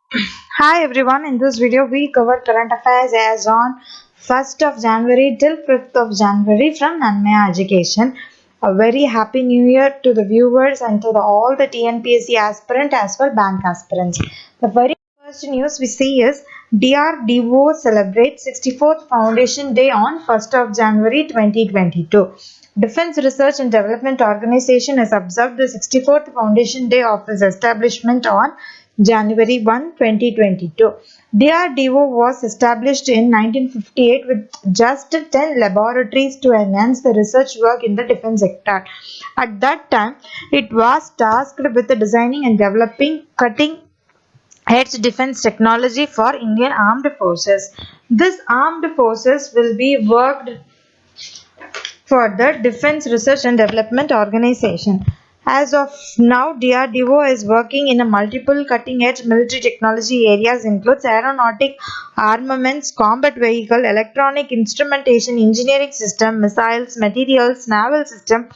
Hi everyone, in this video we cover current affairs as on 1st of January till 5th of January from Nanmaya Education. A very happy new year to the viewers and to all the TNPSC aspirant as well bank aspirants. The very first news we see is DRDO celebrates 64th Foundation Day on 1st of January 2022. Defense Research and Development Organization has observed the 64th Foundation Day of its establishment on January 1, 2022. DRDO was established in 1958 with just 10 laboratories to enhance the research work in the defense sector. At that time, it was tasked with designing and developing cutting edge defense technology for Indian armed forces. This armed forces will be worked for the Defense Research and Development Organization. As of now, DRDO is working in a multiple cutting-edge military technology areas includes aeronautic, armaments, combat vehicle, electronic instrumentation, engineering system, missiles, materials, naval system,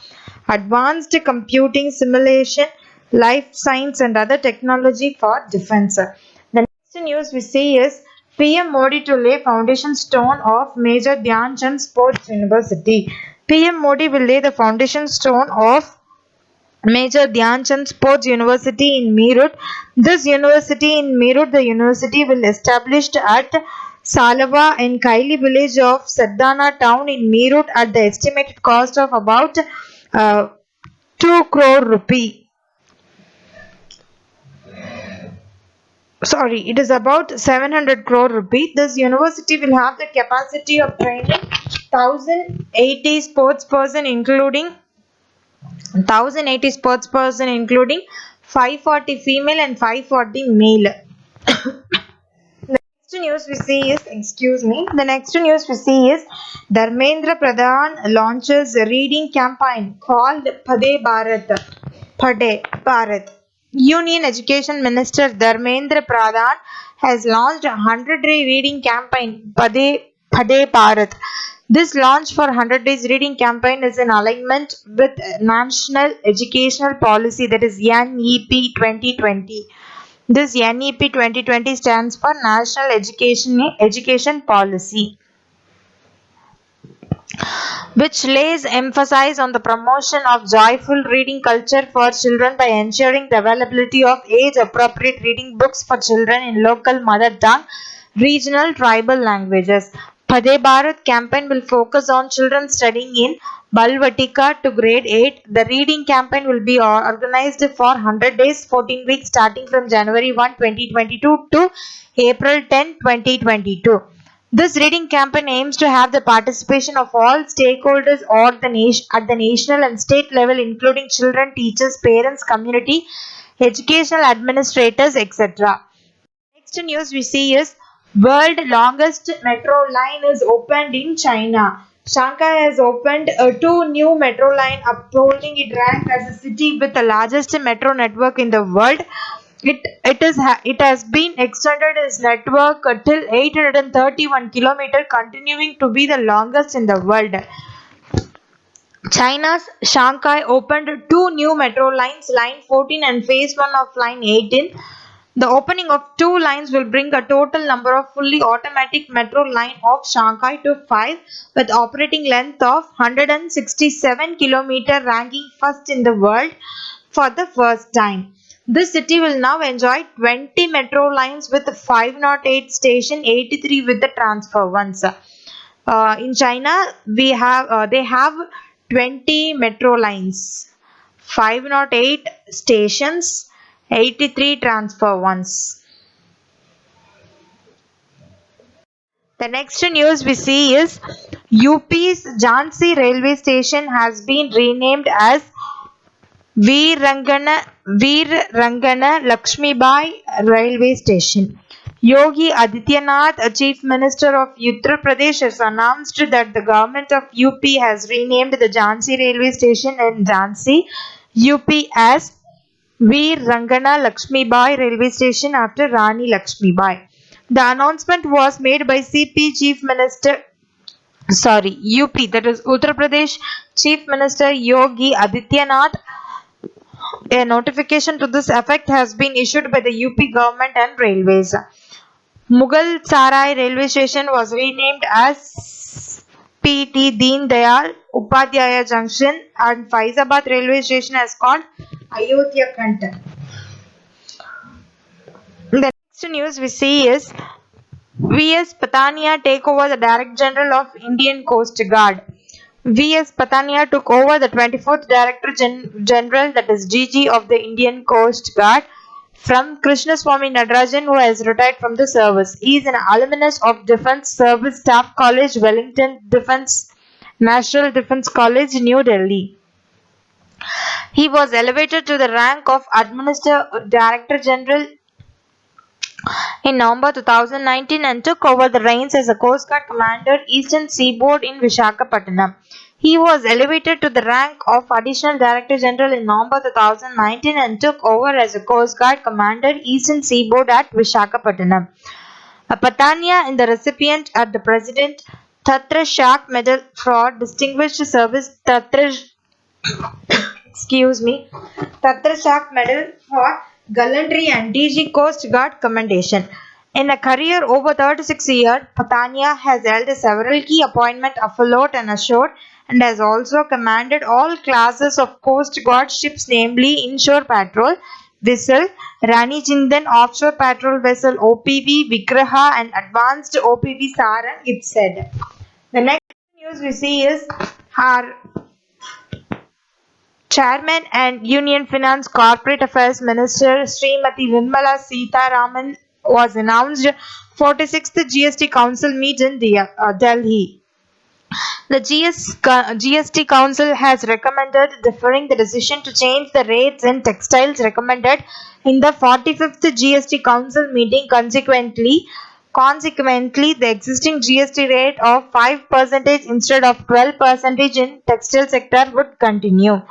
advanced computing, simulation, life science and other technology for defense. The next news we see is PM Modi to lay foundation stone of Major Dhyan Chand Sports University. PM Modi will lay the foundation stone of Major Dhyan Chand Sports University in Meerut. This university in Meerut, the university will established at Salava in Kaili village of Sardana town in Meerut at the estimated cost of about 2 crore rupee. Sorry, it is about 700 crore rupee. This university will have the capacity of training 1080 sports person including 540 female and 540 male. The next news we see is Dharmendra Pradhan launches a reading campaign called Padhe Bharat. Union Education Minister Dharmendra Pradhan has launched a 100-day reading campaign Padhe Bharat. This launch for 100 days reading campaign is in alignment with National Educational Policy, that is NEP 2020. This NEP 2020 stands for National Education Policy, which lays emphasis on the promotion of joyful reading culture for children by ensuring the availability of age-appropriate reading books for children in local mother tongue, regional, tribal languages. Padhe Bharat campaign will focus on children studying in Balvatika to grade 8. The reading campaign will be organized for 100 days, 14 weeks starting from January 1, 2022 to April 10, 2022. This reading campaign aims to have the participation of all stakeholders at the national and state level, including children, teachers, parents, community, educational administrators, etc. Next news we see is world longest metro line is opened in China. Shanghai has opened 2 new metro line, upholding it ranked as the city with the largest metro network in the world. It has been extended its network till 831 km, continuing to be the longest in the world. China's Shanghai opened 2 new metro lines, Line 14 and Phase 1 of Line 18. The opening of 2 lines will bring a total number of fully automatic metro line of Shanghai to 5, with operating length of 167 km, ranking first in the world for the first time. This city will now enjoy 20 metro lines with 508 station, 83 with the transfer ones. In China, they have 20 metro lines, 508 stations, 83 transfer ones. The next news we see is UP's Jhansi railway station has been renamed as Veer Rangana Lakshmibai railway station. Yogi Adityanath, a chief minister of Uttar Pradesh, has announced that the government of UP has renamed the Jhansi railway station in Jhansi, UP as Veer Rangana Lakshmibai railway station after Rani Lakshmibai. The announcement was made by UP, that is Uttar Pradesh Chief Minister Yogi Adityanath A notification to this effect has been issued by the UP government and railways. Mughal Sarai railway station was renamed as PT Deen Dayal Upadhyaya Junction, and Faizabad railway station is called Ayodhya Kant. The next news we see is V.S. Patania take over the Director General of Indian Coast Guard. V.S. Patania took over the 24th Director General, that is GG, of the Indian Coast Guard from Krishnaswamy Nadarajan, who has retired from the service. He is an alumnus of Defence Service Staff College, Wellington National Defence College, New Delhi. He was elevated to the rank of Director General in November 2019 and took over the reins as a Coast Guard Commander, Eastern Seaboard in Visakhapatnam. He was elevated to the rank of Additional Director General in November 2019 and took over as a Coast Guard Commander, Eastern Seaboard at Visakhapatnam. Patania is the recipient at the President Thatra Shak Medal for Distinguished Service Thatra Shak Medal for Gallantry and DG Coast Guard Commendation. In a career over 36 years, Patania has held several key appointments afloat and ashore and has also commanded all classes of Coast Guard ships, namely Inshore Patrol Vessel, Rani Jindan Offshore Patrol Vessel OPV Vigraha and Advanced OPV Sarang, it said. The next news we see is our Chairman and Union Finance Corporate Affairs Minister Srimati Nirmala Sitharaman was announced 46th GST Council meet in Delhi. The GST Council has recommended deferring the decision to change the rates in textiles recommended in the 45th GST Council meeting. Consequently, the existing GST rate of 5% instead of 12% in textile sector would continue.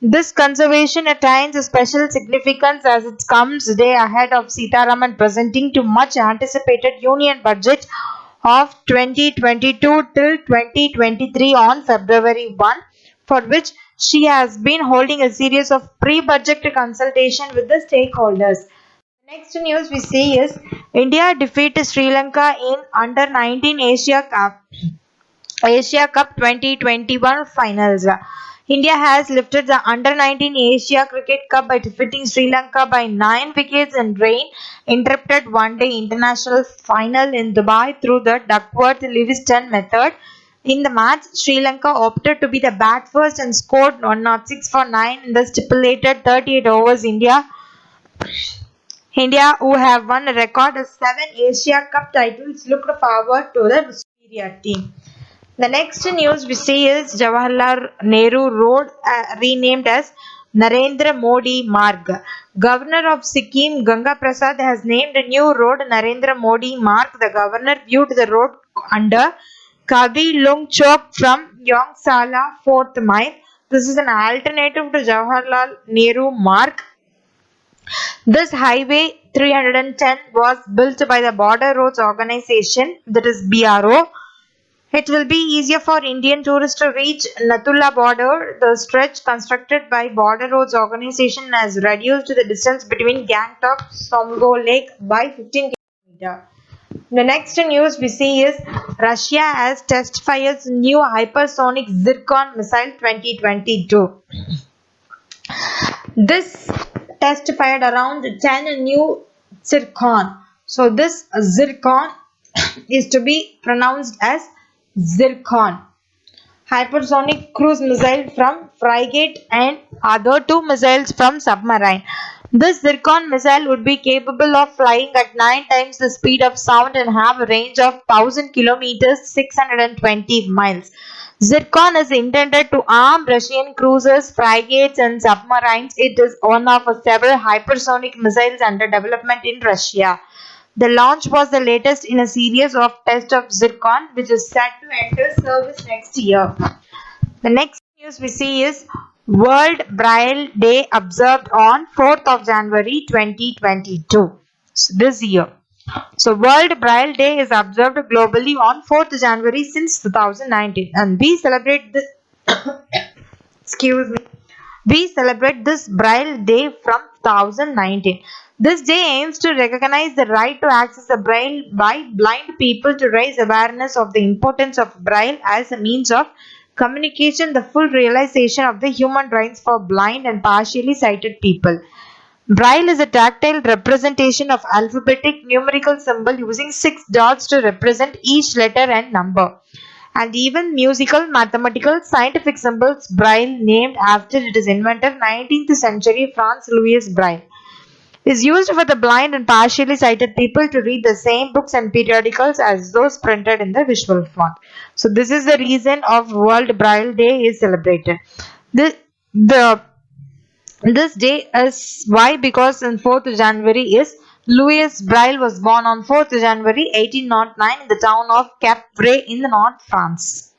This conservation attains a special significance as it comes a day ahead of Sitharaman presenting to much anticipated Union budget of 2022 till 2023 on February 1, for which she has been holding a series of pre-budget consultation with the stakeholders. The next news we see is India defeated Sri Lanka in Under-19 Asia Cup 2021 finals. India has lifted the Under-19 Asia Cricket Cup by defeating Sri Lanka by 9 wickets in rain-interrupted one-day international final in Dubai through the Duckworth-Livingstone method. In the match, Sri Lanka opted to be the bat first and scored 106 for 9 in the stipulated 38 overs. India, who have won a record of 7 Asia Cup titles, looked forward to the superior team. The next news we see is Jawaharlal Nehru Road renamed as Narendra Modi Marg. Governor of Sikkim Ganga Prasad has named a new road Narendra Modi Marg. The governor viewed the road under Kabi Lung Chowk from Yongsala 4th Mile. This is an alternative to Jawaharlal Nehru Marg. This highway 310 was built by the Border Roads Organization, that is BRO. It will be easier for Indian tourists to reach Natula border. The stretch constructed by Border Roads Organization has reduced the distance between Gangtok and Somgo Lake by 15 km. The next news we see is Russia has test fires new hypersonic Zircon missile 2022. This test fired around 10 new Zircon. So this Zircon is to be pronounced as Zircon. Hypersonic cruise missile from frigate and other 2 missiles from submarine. This Zircon missile would be capable of flying at 9 times the speed of sound and have a range of 1000 kilometers, 620 miles. Zircon is intended to arm Russian cruisers, frigates and submarines. It is one of several hypersonic missiles under development in Russia. The launch was the latest in a series of tests of Zircon, which is set to enter service next year. The next news we see is World Braille Day observed on 4th of January 2022. This year. So World Braille Day is observed globally on 4th January since 2019, and we celebrate this we celebrate this Braille Day from 2019. This day aims to recognize the right to access the Braille by blind people to raise awareness of the importance of Braille as a means of communication, the full realization of the human rights for blind and partially sighted people. Braille is a tactile representation of alphabetic numerical symbol using 6 dots to represent each letter and number. And even musical, mathematical, scientific symbols Braille, named after its inventor 19th century Franz Louis Braille, is used for the blind and partially sighted people to read the same books and periodicals as those printed in the visual font. So this is the reason of World Braille Day is celebrated. The this day is why, because on 4th January is Louis Braille was born on 4th January 1809 in the town of Capre in the North France.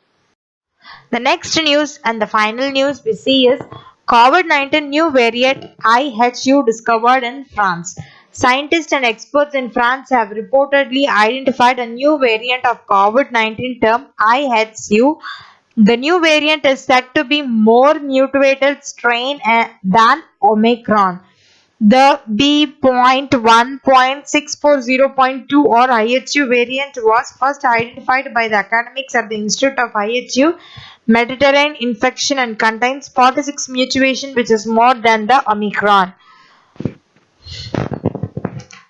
The next news and the final news we see is COVID-19 new variant IHU discovered in France. Scientists and experts in France have reportedly identified a new variant of COVID-19 termed IHU. The new variant is said to be more mutated strain than Omicron. The B.1.640.2 or IHU variant was first identified by the academics at the Institute of IHU Mediterranean infection and contains 46 mutation, which is more than the Omicron.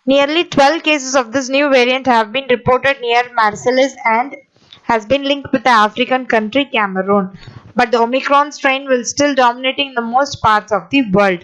Nearly 12 cases of this new variant have been reported near Marseilles and has been linked with the African country Cameroon. But the Omicron strain will still dominating the most parts of the world.